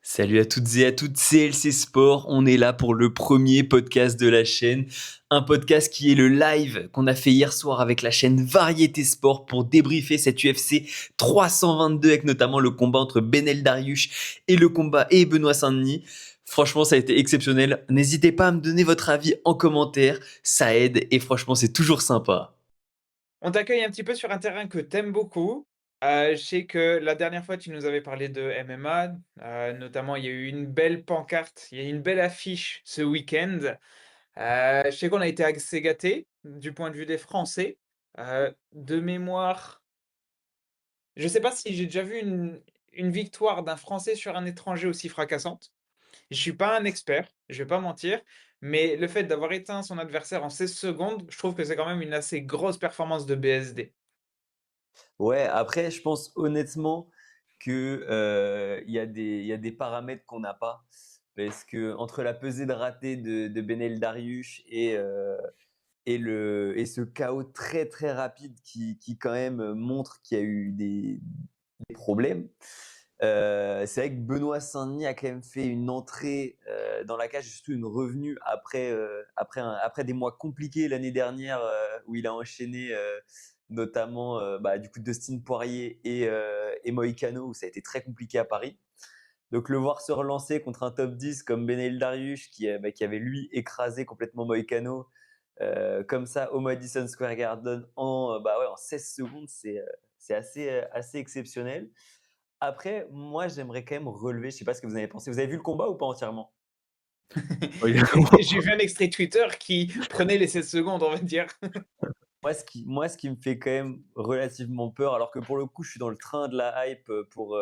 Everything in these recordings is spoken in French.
Salut à toutes et à toutes, c'est LC Sport. On est là pour le premier podcast de la chaîne. Un podcast qui est le live qu'on a fait hier soir avec la chaîne Variété Sport pour débriefer cette UFC 322 avec notamment le combat entre Benel Dariush et Benoît Saint-Denis. Franchement, ça a été exceptionnel. N'hésitez pas à me donner votre avis en commentaire. Ça aide et franchement, c'est toujours sympa. On t'accueille un petit peu sur un terrain que t'aimes beaucoup. Je sais que la dernière fois, tu nous avais parlé de MMA, notamment il y a eu une belle pancarte, il y a eu une belle affiche ce week-end. Je sais qu'on a été assez gâtés du point de vue des Français. De mémoire, je sais pas si j'ai déjà vu une victoire d'un Français sur un étranger aussi fracassante. Je suis pas un expert, je vais pas mentir, mais le fait d'avoir éteint son adversaire en 16 secondes, je trouve que c'est quand même une assez grosse performance de BSD. Ouais, après, je pense honnêtement que il y a des paramètres qu'on n'a pas. Parce que entre la pesée de raté de Benel Dariush et ce chaos très très rapide qui quand même montre qu'il y a eu des problèmes. C'est vrai que Benoît Saint-Denis a quand même fait une entrée dans la cage, surtout une revenue après des mois compliqués l'année dernière où il a enchaîné notamment du coup Dustin Poirier et Moïcano où ça a été très compliqué à Paris. Donc le voir se relancer contre un top 10 comme Benel Dariush qui avait lui écrasé complètement Moïcano comme ça au Madison Square Garden en 16 secondes, c'est assez exceptionnel. Après, moi, j'aimerais quand même relever, je sais pas ce que vous en avez pensé. Vous avez vu le combat ou pas entièrement? Et j'ai vu un extrait Twitter qui prenait les 16 secondes, on va dire. Moi, ce qui me fait quand même relativement peur, alors que pour le coup, je suis dans le train de la hype pour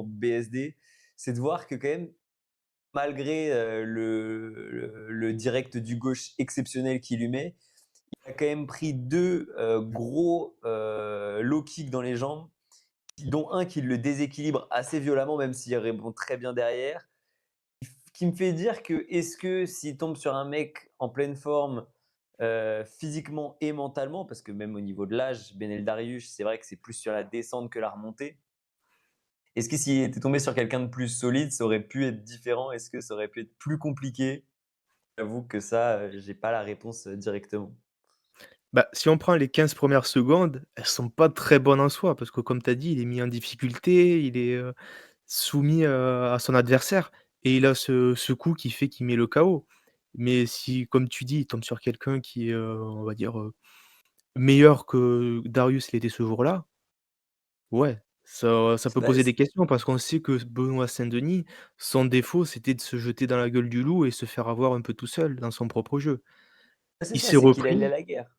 BSD, c'est de voir que quand même, malgré le direct du gauche exceptionnel qu'il lui met, il a quand même pris deux gros low kicks dans les jambes, dont un qui le déséquilibre assez violemment, même s'il répond très bien derrière. Qui me fait dire que est-ce que s'il tombe sur un mec en pleine forme physiquement et mentalement, parce que même au niveau de l'âge, Benel Dariush, c'est vrai que c'est plus sur la descente que la remontée. Est-ce que s'il était tombé sur quelqu'un de plus solide, ça aurait pu être différent? Est-ce que ça aurait pu être plus compliqué? J'avoue que ça, j'ai pas la réponse directement. Bah, si on prend les 15 premières secondes, elles sont pas très bonnes en soi parce que comme tu as dit, il est mis en difficulté, il est, soumis, à son adversaire et il a ce coup qui fait qu'il met le KO. Mais si, comme tu dis, il tombe sur quelqu'un qui est, on va dire, meilleur que Darius l'était ce jour-là, ouais, ça peut Bah, poser des questions parce qu'on sait que Benoît Saint-Denis, son défaut, c'était de se jeter dans la gueule du loup et se faire avoir un peu tout seul dans son propre jeu. c'est Il ça, s'est c'est qu'il allait à repris, la guerre.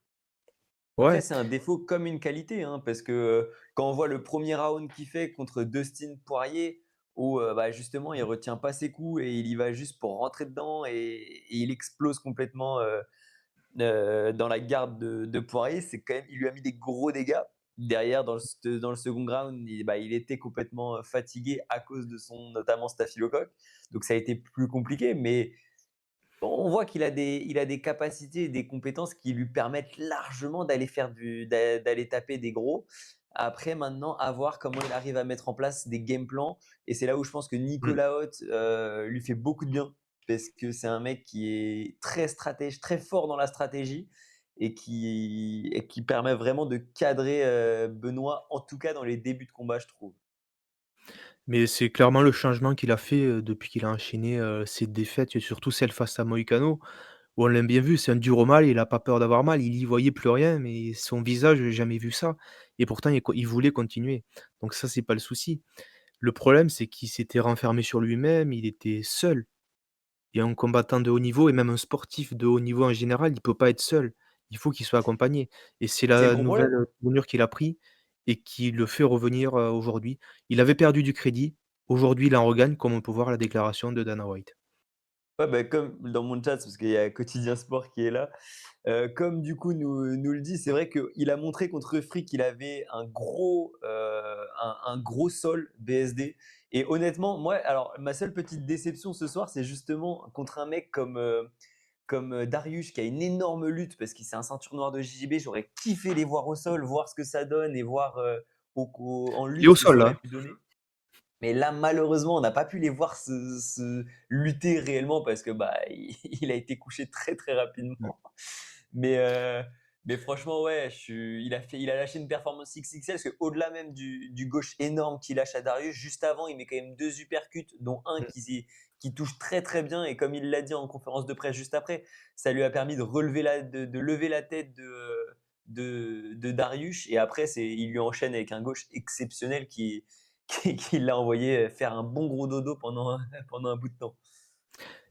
Après, ouais. c'est un défaut comme une qualité, hein, parce que quand on voit le premier round qu'il fait contre Dustin Poirier, où justement il retient pas ses coups et il y va juste pour rentrer dedans et il explose complètement dans la garde de Poirier, c'est quand même, il lui a mis des gros dégâts. Derrière, dans le second round, il était complètement fatigué à cause de son notamment staphylocoque. Donc ça a été plus compliqué, mais on voit qu'il a des capacités et des compétences qui lui permettent largement d'aller taper des gros. Après, maintenant, à voir comment il arrive à mettre en place des game plans. Et c'est là où je pense que Mmh. Nicolas Haute lui fait beaucoup de bien. Parce que c'est un mec qui est très stratège, très fort dans la stratégie et qui permet vraiment de cadrer Benoît, en tout cas dans les débuts de combat, je trouve. Mais c'est clairement le changement qu'il a fait, depuis qu'il a enchaîné, ses défaites et surtout celle face à Moïcano, où on l'a bien vu, c'est un dur au mal, il a pas peur d'avoir mal, il y voyait plus rien, mais son visage, j'ai jamais vu ça et pourtant il voulait continuer. Donc ça, c'est pas le souci. Le problème, c'est qu'il s'était renfermé sur lui-même, il était seul et un combattant de haut niveau et même un sportif de haut niveau en général, il peut pas être seul. Il faut qu'il soit accompagné et c'est C'est le la gros nouvelle, problème. tournure qu'il a pris et qui le fait revenir, aujourd'hui. Il avait perdu du crédit, aujourd'hui il en regagne comme on peut voir la déclaration de Dana White. Ouais, comme dans mon chat, parce qu'il y a Quotidien Sport qui est là. Comme du coup nous le dit, c'est vrai qu'il a montré contre Frick qu'il avait un gros sol BSD. Et honnêtement, moi, alors ma seule petite déception ce soir, c'est justement contre un mec comme Darius qui a une énorme lutte parce qu'il c'est un ceinture noire de JJB. J'aurais kiffé les voir au sol, voir ce que ça donne et voir en Il est au lutte ce que sol ça aurait là. pu donner. Mais là, malheureusement, on n'a pas pu les voir lutter réellement parce que bah, il a été couché très très Mmh. rapidement. Mais, euh, mais franchement, ouais, il a lâché une performance XXL parce qu'au-delà même du gauche énorme qu'il lâche à Darius, juste avant, il met quand même deux uppercuts, dont un Mmh. qui touche très très bien. Et comme il l'a dit en conférence de presse juste après, ça lui a permis de lever la tête de Darius. Et après, il lui enchaîne avec un gauche exceptionnel qui l'a envoyé faire un bon gros dodo pendant un bout de temps.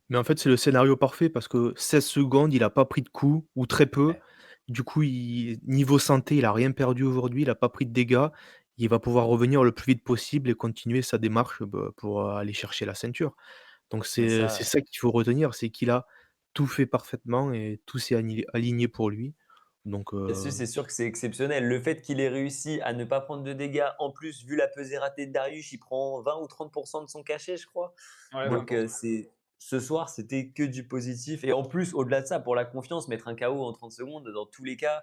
Mais en fait, c'est le scénario parfait parce que 16 secondes, il a pas pris de coup ou très peu. Ouais, Du coup, niveau santé, il a rien perdu aujourd'hui, il a pas pris de dégâts. Il va pouvoir revenir le plus vite possible et continuer sa démarche, bah, pour, aller chercher la ceinture. Donc c'est c'est ça. ça qu'il faut retenir, c'est qu'il a tout fait parfaitement et tout s'est aligné pour lui. Donc Là-dessus, c'est sûr que c'est exceptionnel. Le fait qu'il ait réussi à ne pas prendre de dégâts, en plus, vu la pesée ratée de Darius, il prend 20 ou 30% de son cachet, je crois. Ouais, Donc, 20. ce soir, c'était que du positif. Et en plus, au-delà de ça, pour la confiance, mettre un KO en 30 secondes, dans tous les cas,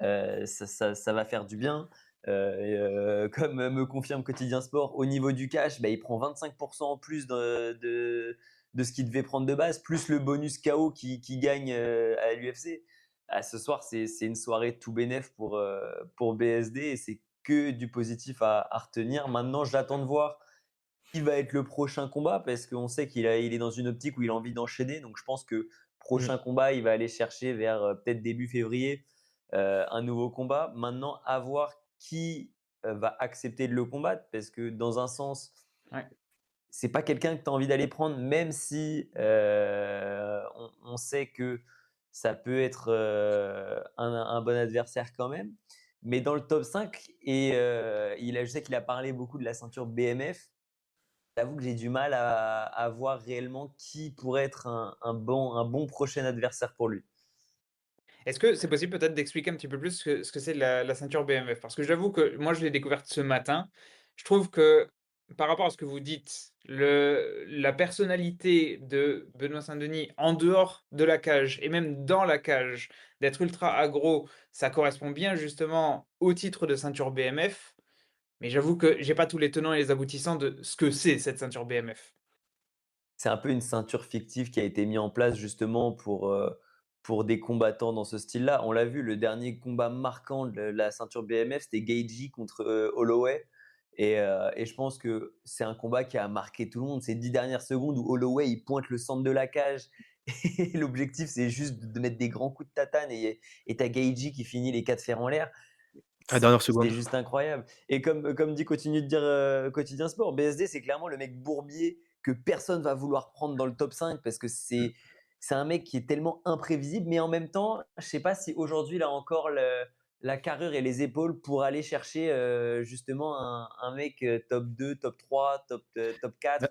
ça va faire du bien. Comme me confirme Quotidien Sport, au niveau du cash, bah, il prend 25% en plus de ce qu'il devait prendre de base, plus le bonus KO qui gagne à l'UFC. Ah, ce soir, c'est une soirée tout bénef pour BSD et c'est que du positif à retenir. Maintenant, j'attends de voir qui va être le prochain combat parce qu'on sait il est dans une optique où il a envie d'enchaîner. Donc, je pense que mmh. prochain combat, il va aller chercher vers peut-être début février un nouveau combat. Maintenant, à voir qui va accepter de le combattre parce que dans un sens, Ouais. c'est pas quelqu'un que tu as envie d'aller prendre, même si on sait que ça peut être un bon adversaire quand même. Mais dans le top 5, et je sais qu'il a parlé beaucoup de la ceinture BMF. J'avoue que j'ai du mal à voir réellement qui pourrait être un bon prochain adversaire pour lui. Est-ce que c'est possible peut-être d'expliquer un petit peu plus ce que c'est la ceinture BMF? Parce que j'avoue que moi, je l'ai découverte ce matin. Je trouve que par rapport à ce que vous dites, la personnalité de Benoît Saint-Denis en dehors de la cage et même dans la cage, d'être ultra aggro, ça correspond bien justement au titre de ceinture BMF. Mais j'avoue que j'ai pas tous les tenants et les aboutissants de ce que c'est cette ceinture BMF. C'est un peu une ceinture fictive qui a été mise en place justement pour des combattants dans ce style-là. On l'a vu, le dernier combat marquant de la ceinture BMF, c'était Gaethje contre Holloway. Et je pense que c'est un combat qui a marqué tout le monde. Ces 10 dernières secondes où Holloway il pointe le centre de la cage. Et l'objectif, c'est juste de mettre des grands coups de tatane. Et t'as Gaethje qui finit les quatre fers en l'air. À la dernière C'était seconde. juste incroyable. Et comme dit continue de dire Quotidien Sport, BSD, c'est clairement le mec bourbier que personne va vouloir prendre dans le top 5 parce que c'est un mec qui est tellement imprévisible, mais en même temps, je sais pas si aujourd'hui il a encore la carrure et les épaules pour aller chercher justement un mec top 2, top 3, top Bah, 4.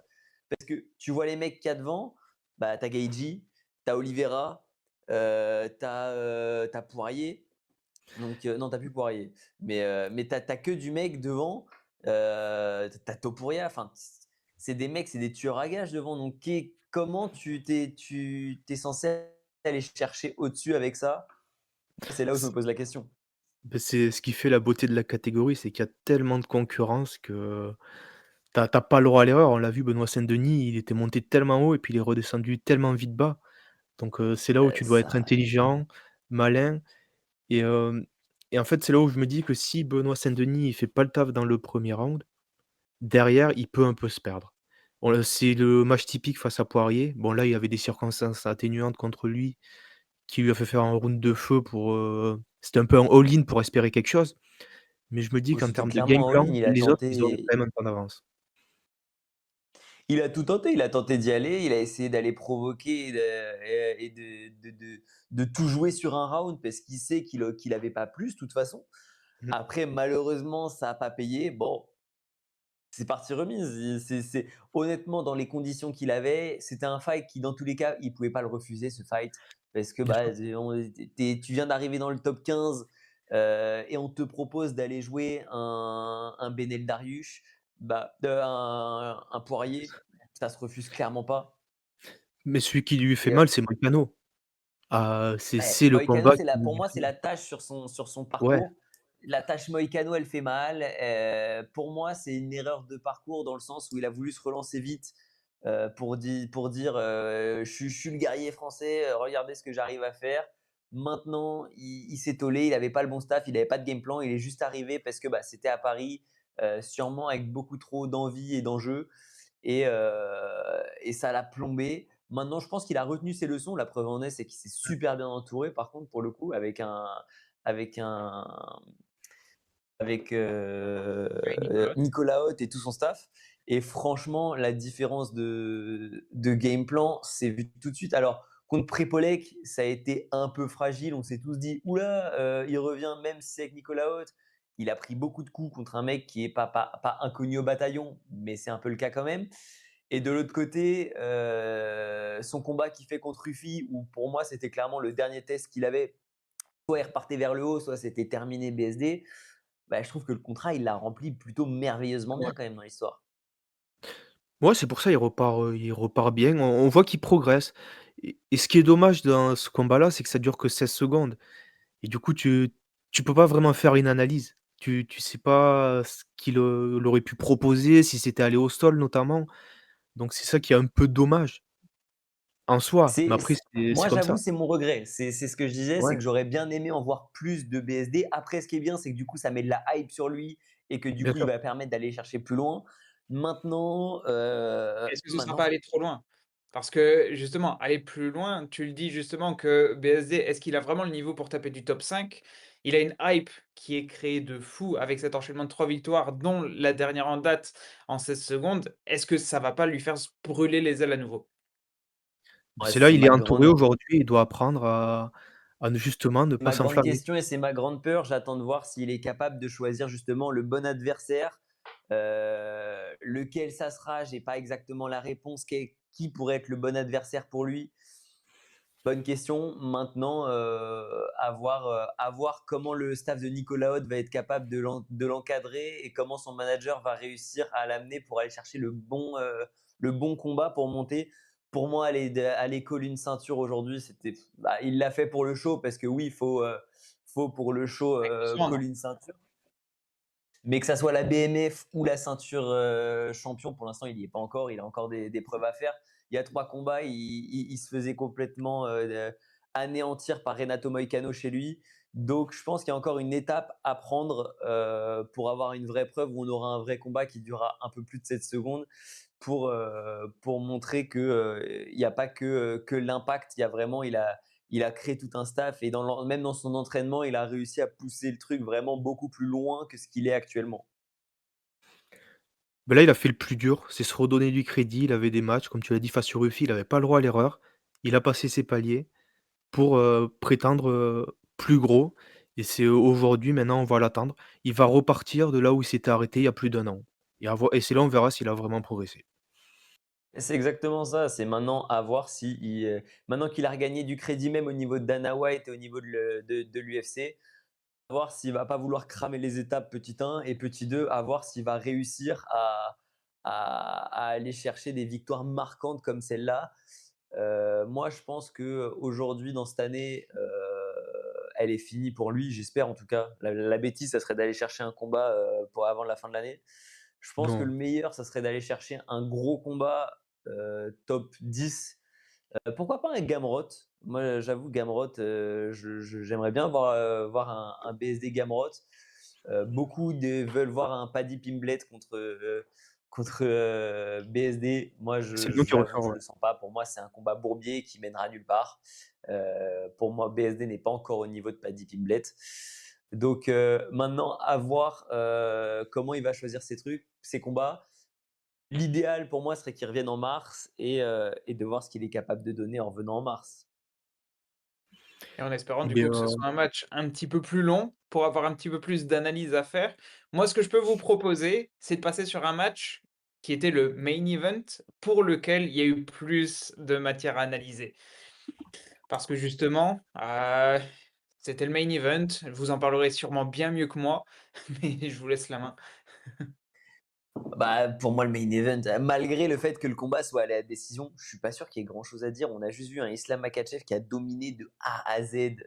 Parce que tu vois les mecs qu'il y a devant, bah, t'as Gaethje, t'as Oliveira, t'as Poirier. Donc, non, t'as plus Poirier. Mais t'as que du mec devant. T'as Topuria. Enfin, c'est des mecs, c'est des tueurs à gages devant. Donc, comment tu t'es censé aller chercher au-dessus avec ça? C'est là où je me pose la question. c'est ce qui fait la beauté de la catégorie, c'est qu'il y a tellement de concurrence que tu as pas le droit à l'erreur. On l'a vu, Benoît Saint-Denis, il était monté tellement haut et puis il est redescendu tellement vite bas. Donc c'est là où tu dois être Ça, intelligent, malin et et en fait, c'est là où je me dis que si Benoît Saint-Denis, il fait pas le taf dans le premier round, derrière, il peut un peu se perdre. C'est le match typique face à Poirier. Bon là, il y avait des circonstances atténuantes contre lui qui lui a fait faire un round de feu pour, c'était un peu un all-in pour espérer quelque chose. Mais je me dis oh, qu'en c'était termes de game clairement en plan, ligne. les autres, ils ont quand même un temps d'avance. Il a tout tenté. Il a tenté d'y aller. Il a essayé d'aller provoquer et de tout jouer sur un round parce qu'il sait qu'il avait pas plus, de toute façon. Mmh. Après, malheureusement, ça n'a pas payé. Bon, c'est partie remise. Honnêtement, dans les conditions qu'il avait, c'était un fight qui, dans tous les cas, il pouvait pas le refuser, ce fight. Parce que Bien bah, sûr. tu viens d'arriver dans le top 15 et on te propose d'aller jouer un Benel Dariush, bah, un Poirier. Ça se refuse clairement pas. Mais celui qui lui fait Et mal, c'est Moïcano. ouais, C'est le Moïcano, combat qui pour moi, c'est la tâche sur son ouais, parcours. la tâche Moïcano, elle fait mal. Pour moi, c'est une erreur de parcours dans le sens où il a voulu se relancer vite pour dire je suis le guerrier français, regardez ce que j'arrive à faire. Maintenant, il s'est tollé, il n'avait pas le bon staff, il n'avait pas de game plan, il est juste arrivé parce que c'était à Paris, sûrement avec beaucoup trop d'envie et d'enjeu, et ça l'a plombé. Maintenant, je pense qu'il a retenu ses leçons. La preuve en est, c'est qu'il s'est super bien entouré, par contre, pour le coup, avec Oui, Nicolas. Nicolas Haute et tout son staff. Et franchement, la différence de game plan, c'est vu tout de suite. Alors, contre Prépolec, ça a été un peu fragile. On s'est tous dit, oula, il revient même si c'est avec Nicolas Haute. Il a pris beaucoup de coups contre un mec qui n'est pas inconnu au bataillon, mais c'est un peu le cas quand même. Et de l'autre côté, son combat qu'il fait contre Ruffy, où pour moi, c'était clairement le dernier test qu'il avait. Soit il repartait vers le haut, soit c'était terminé BSD. Je trouve que le contrat, il l'a rempli plutôt merveilleusement Ouais. bien quand même dans l'histoire. Ouais, c'est pour ça il repart bien. On voit qu'il progresse et ce qui est dommage dans ce combat-là, c'est que ça dure que 16 secondes et du coup, tu peux pas vraiment faire une analyse. Tu sais pas ce il aurait pu proposer, si c'était aller au sol notamment, donc c'est ça qui est un peu dommage en soi, mais après c'est Moi, comme j'avoue, ça. c'est mon regret. C'est ce que je disais, c'est Ouais, que j'aurais bien aimé en voir plus de BSD. Après, ce qui est bien, c'est que du coup, ça met de la hype sur lui et que du bien coup, il sûr. va permettre d'aller chercher plus loin. Maintenant, Est-ce que ce ne sera maintenant, pas aller trop loin? Parce que justement, aller plus loin, tu le dis justement que BSD, est-ce qu'il a vraiment le niveau pour taper du top 5? Il a une hype qui est créée de fou avec cet enchaînement de 3 victoires, dont la dernière en date en 16 secondes. Est-ce que ça va pas lui faire se brûler les ailes à nouveau? ouais, C'est là, c'est il est entouré aujourd'hui, il doit apprendre à ne justement ne pas ma grande s'enflammer. question et c'est ma grande peur. J'attends de voir s'il est capable de choisir justement le bon adversaire. Lequel ça sera, j'ai pas exactement la réponse. Qui pourrait être le bon adversaire pour lui? Bonne question. Maintenant, à voir comment le staff de Nicolas Haute va être capable de l'encadrer et comment son manager va réussir à l'amener pour aller chercher le bon combat pour monter. Pour moi, aller coller une ceinture aujourd'hui, il l'a fait pour le show parce que oui, faut pour le show Il faut se vendre. coller une ceinture. Mais que ça soit la BMF ou la ceinture champion, pour l'instant, il n'y est pas encore. Il a encore des preuves à faire. Il y a 3 combats, il se faisait complètement anéantir par Renato Moicano chez lui. Donc, je pense qu'il y a encore une étape à prendre pour avoir une vraie preuve où on aura un vrai combat qui durera un peu plus de 7 secondes pour montrer qu'il n'y a pas que l'impact. Il a créé tout un staff et même dans son entraînement, il a réussi à pousser le truc vraiment beaucoup plus loin que ce qu'il est actuellement. Là, il a fait le plus dur, c'est se redonner du crédit. Il avait des matchs, comme tu l'as dit, face sur Ruffy, il avait pas le droit à l'erreur. Il a passé ses paliers pour, prétendre, plus gros et c'est aujourd'hui, maintenant, on va l'attendre. Il va repartir de là où il s'était arrêté il y a plus d'1 an et c'est là, on verra s'il a vraiment progressé. C'est exactement ça. C'est maintenant à voir maintenant qu'il a regagné du crédit même au niveau de Dana White et au niveau de l'UFC, à voir s'il va pas vouloir cramer les étapes petit 1 et petit 2, à voir s'il va réussir à aller chercher des victoires marquantes comme celle-là. Moi, je pense qu'aujourd'hui, dans cette année, elle est finie pour lui, j'espère en tout cas. La bêtise, ça serait d'aller chercher un combat pour avant la fin de l'année. Je pense que Non, le meilleur, ça serait d'aller chercher un gros combat top 10. Pourquoi pas un Gamrot? Moi, j'avoue, Gamrot, j'aimerais bien voir un BSD Gamrot. Beaucoup veulent voir un Paddy Pimblett contre BSD. Moi, c'est le nom qui j'avoue, ressort, je ouais. le sens pas. Pour moi, c'est un combat bourbier qui mènera nulle part. Pour moi, BSD n'est pas encore au niveau de Paddy Pimblett. Donc maintenant, à voir comment il va choisir ses combats. L'idéal pour moi serait qu'il revienne en mars et de voir ce qu'il est capable de donner en revenant en mars. Et en espérant du Mais, coup que ce soit un match un petit peu plus long pour avoir un petit peu plus d'analyse à faire. Moi, ce que je peux vous proposer, c'est de passer sur un match qui était le main event pour lequel il y a eu plus de matière à analyser. Parce que justement, c'était le main event. Vous en parlerez sûrement bien mieux que moi, mais je vous laisse la main. Pour moi, le main event, malgré le fait que le combat soit allé à décision, je suis pas sûr qu'il y ait grand chose à dire. On a juste vu un Islam Makhachev qui a dominé de A à Z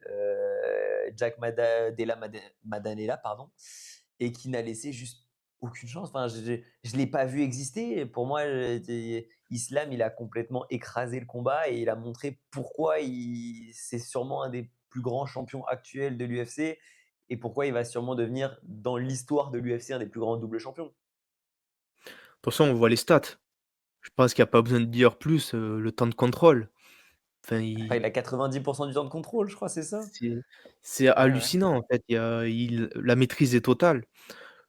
Madanella, pardon, et qui n'a laissé juste aucune chance. Enfin, je l'ai pas vu exister. Pour moi, Islam, il a complètement écrasé le combat et il a montré pourquoi c'est sûrement un des plus grands champions actuels de l'UFC et pourquoi il va sûrement devenir, dans l'histoire de l'UFC, un des plus grands doubles champions. De toute façon, on voit les stats. Je pense qu'il y a pas besoin de dire plus, le temps de contrôle. Enfin, Enfin, il il a 90% du temps de contrôle, je crois, c'est ça? c'est c'est Ouais, ouais. hallucinant, en fait. Il la maîtrise est totale.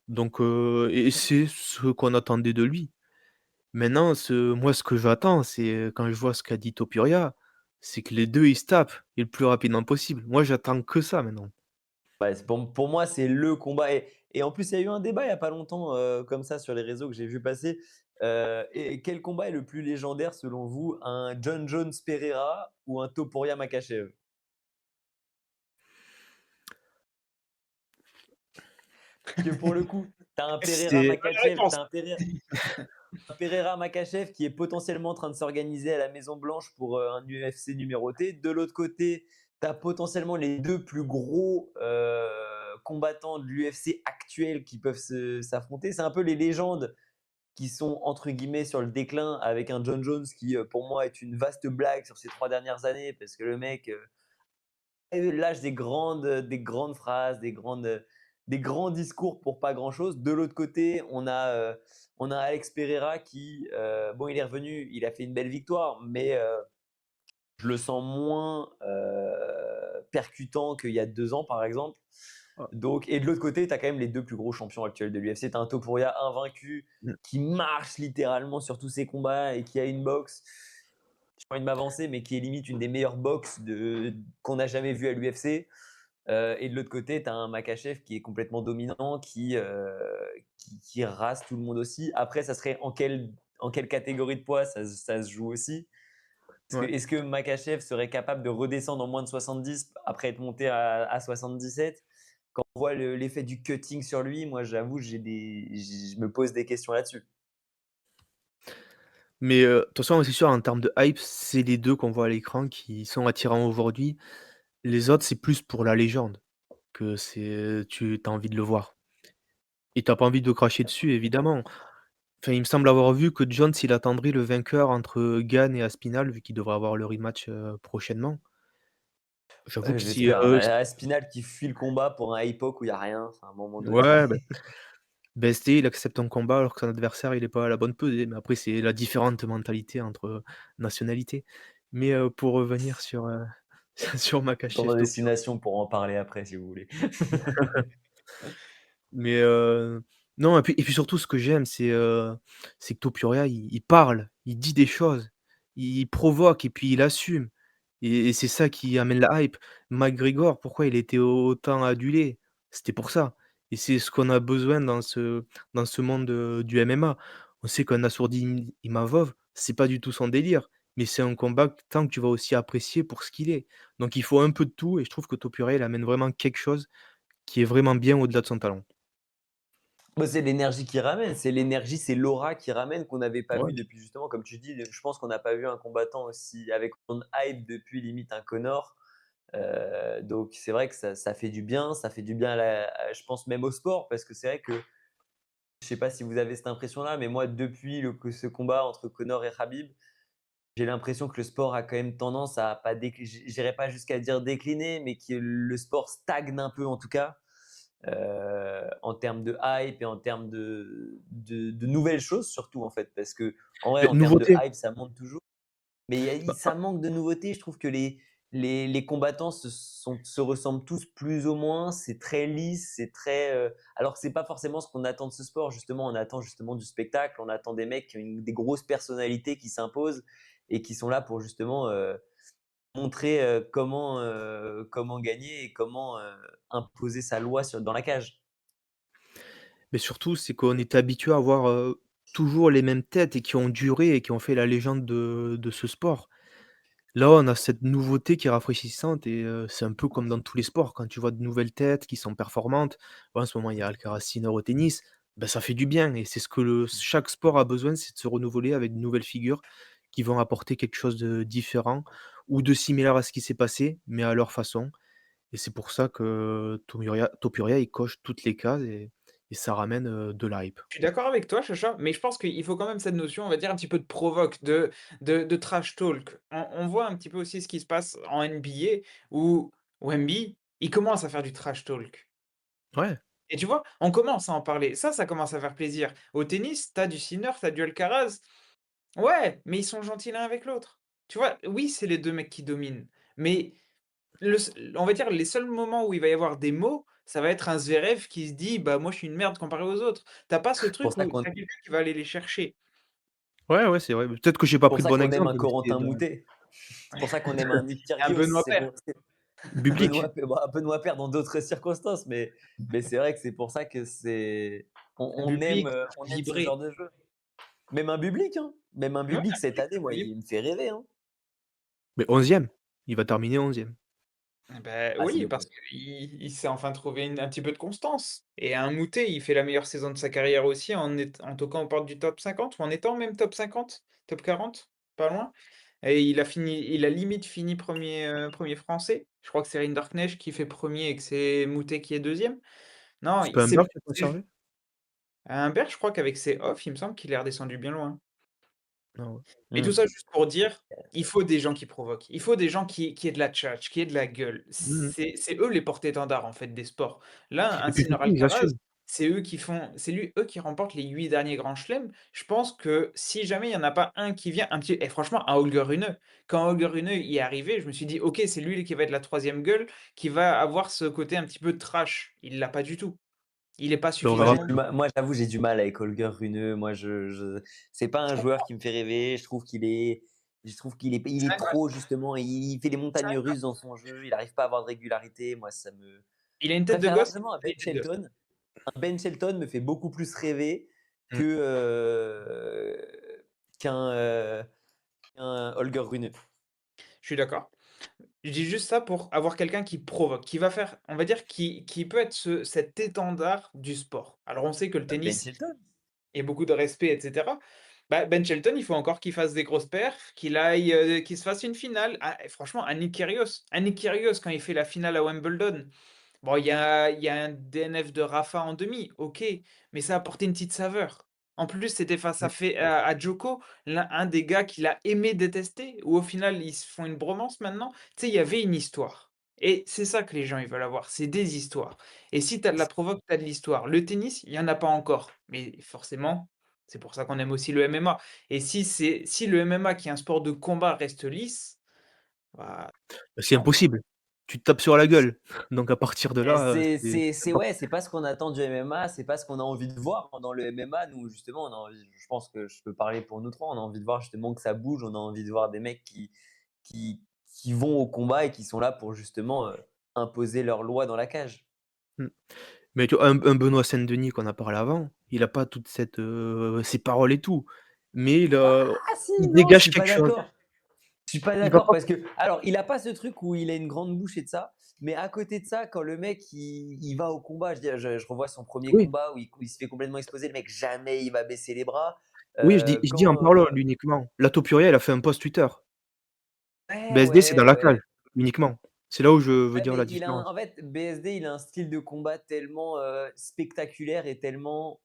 Donc et c'est ce qu'on attendait de lui. Maintenant, ce que j'attends, c'est, quand je vois ce qu'a dit Topuria, c'est que les 2 ils se tapent et le plus rapidement possible. Moi, j'attends que ça maintenant. Ouais, pour moi, c'est le combat et en plus, il y a eu un débat il y a pas longtemps, comme ça sur les réseaux que j'ai vu passer, et quel combat est le plus légendaire selon vous? Un John Jones Pereira ou un Topuria Makhachev? Parce que pour le coup, tu as un Pereira C'est Bonne Makhachev réponse. tu un Pereira Makhachev qui est potentiellement en train de s'organiser à la Maison Blanche pour, un UFC numéroté. De l'autre côté, tu as potentiellement les 2 plus gros, combattants de l'UFC actuels qui peuvent s'affronter. C'est un peu les légendes qui sont entre guillemets «sur le déclin» avec un John Jones qui, pour moi est une vaste blague sur ces 3 dernières années parce que le mec, lâche des grandes phrases, des grands discours pour pas grand-chose. De l'autre côté, on a Alex Pereira qui, bon, il est revenu, il a fait une belle victoire, mais je le sens moins percutant qu'il y a 2 ans, par exemple. ah, Donc, et de l'autre côté, tu as quand même les 2 plus gros champions actuels de l'UFC. Tu as un Topuria invaincu mmh, qui marche littéralement sur tous ses combats et qui a une boxe, j'ai pas envie de m'avancer, mais qui est limite une des meilleures boxes qu'on a jamais vues à l'UFC. Et de l'autre côté, tu as un Makhachev qui est complètement dominant, qui rase tout le monde aussi. Après, ça serait en quelle catégorie de poids ça se joue aussi. ouais. Est-ce que Makhachev serait capable de redescendre en moins de 70 après être monté à 77? Quand on voit l'effet du cutting sur lui, moi j'avoue, je me pose des questions là-dessus. Mais de toute façon, c'est sûr, en termes de hype, c'est les 2 qu'on voit à l'écran qui sont attirants aujourd'hui. Les autres, c'est plus pour la légende que tu as envie de le voir et tu as pas envie de cracher dessus, évidemment. Enfin, il me semble avoir vu que Jones, il attendrait le vainqueur entre Gane et Aspinall, vu qu'il devrait avoir le rematch, prochainement. J'avoue Ouais, que si, j'espère. Aspinal qui fuit le combat pour un époque où il y a rien, enfin, à un moment donné. ouais, bah, BST, il accepte un combat alors que son adversaire, il est pas à la bonne pesée, mais après c'est la différente mentalité entre, nationalités. Mais, pour revenir sur, sur Dans Makhachev Topuria. Destination pour en parler après si vous voulez. Mais, non et puis surtout ce que j'aime c'est que Topuria il parle, il dit des choses, il provoque et puis il assume et c'est ça qui amène la hype. McGregor, pourquoi il était autant adulé? C'était pour ça et c'est ce qu'on a besoin dans ce monde, du MMA. On sait qu'un Nassourdine Imavov, c'est pas du tout son délire, mais c'est un combattant que tu vas aussi apprécier pour ce qu'il est. Donc il faut un peu de tout et je trouve que Topuria, il amène vraiment quelque chose qui est vraiment bien au-delà de son talent. Bah, c'est l'énergie qui ramène, c'est l'énergie, c'est l'aura qui ramène qu'on n'avait pas Ouais. vu depuis justement, comme tu dis, je pense qu'on n'a pas vu un combattant aussi avec autant de hype depuis limite un Conor. Donc c'est vrai que ça fait du bien, ça fait du bien je pense même au sport, parce que c'est vrai que je sais pas si vous avez cette impression-là, mais moi depuis ce combat entre Conor et Khabib, j'ai l'impression que le sport a quand même tendance à pas j'irai pas jusqu'à dire décliner, mais que le sport stagne un peu en tout cas, en termes de hype et en termes de nouvelles choses surtout en fait. Parce que en vrai, Beh, en termes de nouveauté, hype, ça monte toujours. Mais bah, ça manque de nouveautés. Je trouve que les combattants se ressemblent tous plus ou moins. C'est très lisse, c'est très. Alors que c'est pas forcément ce qu'on attend de ce sport. Justement, on attend justement du spectacle. On attend des mecs qui ont des grosses personnalités qui s'imposent et qui sont là pour justement montrer comment gagner et comment imposer sa loi dans la cage. mais surtout, c'est qu'on était habitué à voir, toujours les mêmes têtes et qui ont duré et qui ont fait la légende de ce sport. Là, on a cette nouveauté qui est rafraîchissante et c'est un peu comme dans tous les sports, quand tu vois de nouvelles têtes qui sont performantes. Ouais, en ce moment, il y a Alcaraz Sinner au tennis, bah, ça fait du bien et c'est ce que chaque sport a besoin, c'est de se renouveler avec de nouvelles figures qui vont apporter quelque chose de différent ou de similaire à ce qui s'est passé, mais à leur façon. et c'est pour ça que Topuria, il coche toutes les cases et ça ramène, de la hype. Je suis d'accord avec toi, Chacha, mais je pense qu'il faut quand même cette notion, on va dire, un petit peu de provoque, de trash talk. On voit un petit peu aussi ce qui se passe en NBA où Wemby, il commence à faire du trash talk. Ouais, Et tu vois, on commence à en parler. Ça commence à faire plaisir. Au tennis, t'as du Sinner, t'as du Alcaraz. Ouais, mais ils sont gentils l'un avec l'autre. Tu vois, oui, c'est les deux mecs qui dominent. Mais on va dire les seuls moments où il va y avoir des mots, ça va être un Zverev qui se dit: «Bah, moi, je suis une merde comparé aux autres». T'as pas ce C'est pour truc ça où qu'on tu quelqu'un qui va aller les chercher. ouais, ouais, c'est vrai. Peut-être que j'ai pas pour pris le ça bon qu'on aime un exemple, mais c'est Corentin dans Moutet. C'est pour ça qu'on aime un Nick Un Kyrgios. Benoît C'est Paire. pour c'est Bublik. Benoît Paire dans d'autres circonstances, mais c'est vrai que c'est pour ça que Un aime, Bublik, on aime ce vibrer. genre de jeu. Même un Bublik, hein. Même un Ouais, un Bublik cette Bublik, année, moi, il me fait rêver, hein. Mais 11e, il va terminer 11e. bah, Ah si oui, le parce qu'il s'est enfin trouvé un petit peu de constance. Et un Moutet, il fait la meilleure saison de sa carrière aussi en toquant aux portes du top 50 ou en étant même top 50, top 40, pas loin. Et il a limite fini premier français. Je crois que c'est Rinderknecht qui fait premier et que c'est Moutet qui est deuxième. Non, C'est pas Humbert qui a c'est conservé? Humbert, je crois qu'avec ses off, il me semble qu'il est redescendu bien loin. Ah ouais. Mais tout Mmh. ça juste pour dire, il faut des gens qui provoquent. Il faut des gens qui aient de la tchatche, qui aient de la gueule. Mmh mh. C'est eux les porte-étendards, en fait, des sports. Là, un Et puis Sinner surtout, ils Alcaraz, assument. eux qui remportent les 8 derniers grands chelems. Je pense que si jamais il y en a pas un qui vient un petit et franchement, un Holger Rune, quand Holger Rune y est arrivé, je me suis dit: «OK, c'est lui qui va être la troisième gueule, qui va avoir ce côté un petit peu trash». Il l'a pas du tout. Il est pas Bah, on Moi, verra suffisamment moi, j'avoue, j'ai du mal avec Holger Rune. Moi, c'est pas un joueur qui me fait rêver. Il c'est est un gosse, trop justement. Il fait des c'est un montagnes russes gosse. dans son jeu. Il n'arrive pas à avoir de régularité. Moi, Il a une je tête de préfère gosse, largement un il a Ben une tête de Shelton. Un Ben Shelton me fait beaucoup plus rêver que mmh. qu'un qu'un Holger Rune. je suis d'accord. Je dis juste ça pour avoir quelqu'un qui provoque, qui va faire, on va dire, qui peut être cet étendard du sport. Alors on sait que le Ben tennis, Shelton. il y a beaucoup de respect, et cetera. Bah, Ben Shelton, il faut encore qu'il fasse des grosses perfs, qu'il se fasse une finale. Ah, et franchement, un Nick Kyrgios quand il fait la finale à Wimbledon, bon, il y a un DNF de Rafa en demi, OK, mais ça a apporté une petite saveur. En plus, c'était face Mmh. à Djoko, un des gars qu'il a aimé détester, où au final, ils se font une bromance maintenant. Tu sais, il y avait une histoire et c'est ça que les gens, ils veulent avoir, c'est des histoires et si tu as de la provoque, tu as de l'histoire. Le tennis, il y en a pas encore, mais forcément, c'est pour ça qu'on aime aussi le MMA et si le MMA, qui est un sport de combat, reste lisse, bah, Bah, c'est tant mieux. impossible. Tu te tapes sur la gueule. Donc à partir de Et là, c'est pas ouais, c'est pas ce qu'on attend du MMA, c'est pas ce qu'on a envie de voir dans le MMA. Nous, justement, on a envie, je pense que je peux parler pour nous trois, on a envie de voir justement que ça bouge, on a envie de voir des mecs qui vont au combat et qui sont là pour justement imposer leur loi dans la cage. mmh. Mais tu vois, un Benoît Saint-Denis qu'on a parlé avant, il a pas toute cette, ces paroles et tout, mais Ah si, il non, je dégage suis pas quelque chose. d'accord. Je suis pas Il va d'accord pas parce que, alors, il a pas ce truc où il a une grande bouche et de ça, mais à côté de ça, quand le mec il va au combat, je revois son premier oui, combat où il se fait complètement exploser, le mec jamais il va baisser les bras. oui, je dis en Quand parole uniquement. La Topuria, elle a fait un post Twitter. ouais, BSD, c'est ouais, dans la cage, ouais. uniquement. C'est là où je veux Ouais, dire mais la différence. en fait, BSD, il a un style de combat tellement spectaculaire et tellement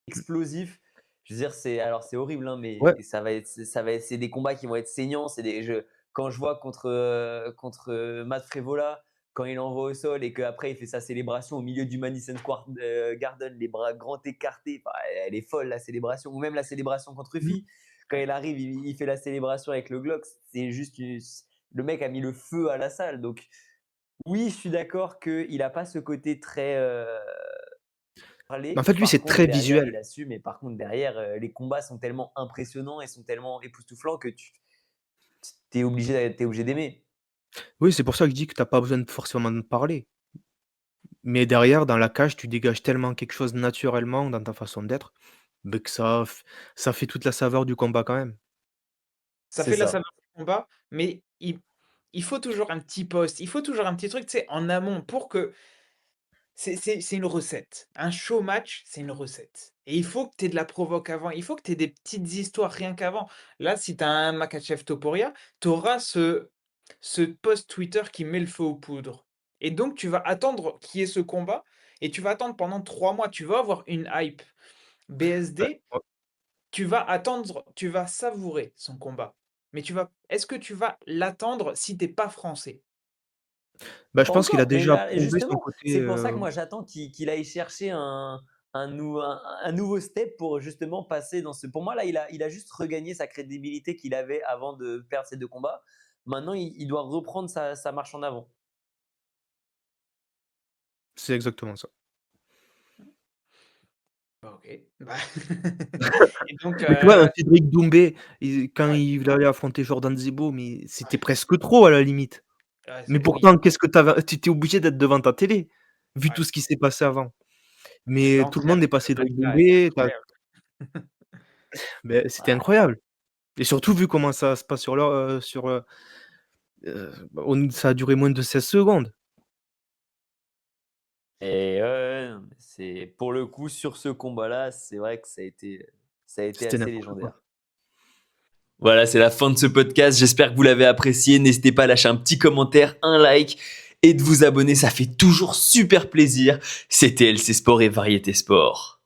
explosif. Je veux dire, c'est horrible, hein, Ouais, mais c'est des combats qui vont être saignants. Quand je vois contre Matt Frevola, quand il envoie au sol et qu'après il fait sa célébration au milieu du Madison Square Garden, les bras grands écartés, enfin, elle est folle la célébration. Ou même la célébration contre mmh, Ruffy, quand il arrive, il fait la célébration avec le Glock. C'est juste, le mec a mis le feu à la salle. Donc oui, je suis d'accord qu'il n'a pas ce côté très en parler. fait, lui, Par c'est contre, très derrière, visuel. il assume. Et par contre, derrière, les combats sont tellement impressionnants et sont tellement époustouflants que tu t'es obligé d'aimer. Oui, c'est pour ça que je dis que tu as pas besoin de forcément de parler. Mais derrière, dans la cage, tu dégages tellement quelque chose naturellement dans ta façon d'être, beh, que ça fait toute la saveur du combat quand même. Ça C'est fait la ça. saveur du combat, mais il faut toujours un petit post, il faut toujours un petit truc, tu sais, en amont pour que c'est une recette. Un show match, c'est une recette et il faut que tu aies de la provoque avant, il faut que tu aies des petites histoires rien qu'avant. Là, si tu as un Makhachev Topuria, tu auras ce post Twitter qui met le feu aux poudres Et donc, tu vas attendre qu'il y ait ce combat et tu vas attendre pendant 3 mois. Tu vas avoir une hype. BSD, Ouais. tu vas attendre, tu vas savourer son combat. Mais est-ce que tu vas l'attendre si t'es pas français? Bah, je Pas pense qu'il a encore, mais déjà là, prouvé son justement, côté, c'est pour ça que moi j'attends qu'il aille chercher un nouveau step pour justement passer dans ce. Pour moi, là, il a juste regagné sa crédibilité qu'il avait avant de perdre ses 2 combats. Maintenant, il doit reprendre sa marche en avant. c'est exactement ça. Bah, OK. Bah et donc Mais tu vois, un Cédric Doumbé, quand ouais, il allait affronter Jordan Zebo, mais c'était presque trop à la limite. ouais, Mais c'est oui, pourtant, qu'est-ce que tu étais obligé d'être devant ta télé, vu tout ouais. ce qui s'est passé avant. Et Mais tout le l'enfer monde n'est de pas ce Cédric match-là était Doumbé, incroyable. c'était Ouais. incroyable et surtout vu comment ça se passe ça a duré moins de 16 secondes. Et ouais, ouais, non, mais c'est pour le coup sur ce combat-là, c'est vrai que ça a été C'était assez n'importe quoi. légendaire. Voilà, c'est la fin de ce podcast. J'espère que vous l'avez apprécié. N'hésitez pas à lâcher un petit commentaire, un like et de vous abonner. Ça fait toujours super plaisir. C'était LC Sport et Variété Sport.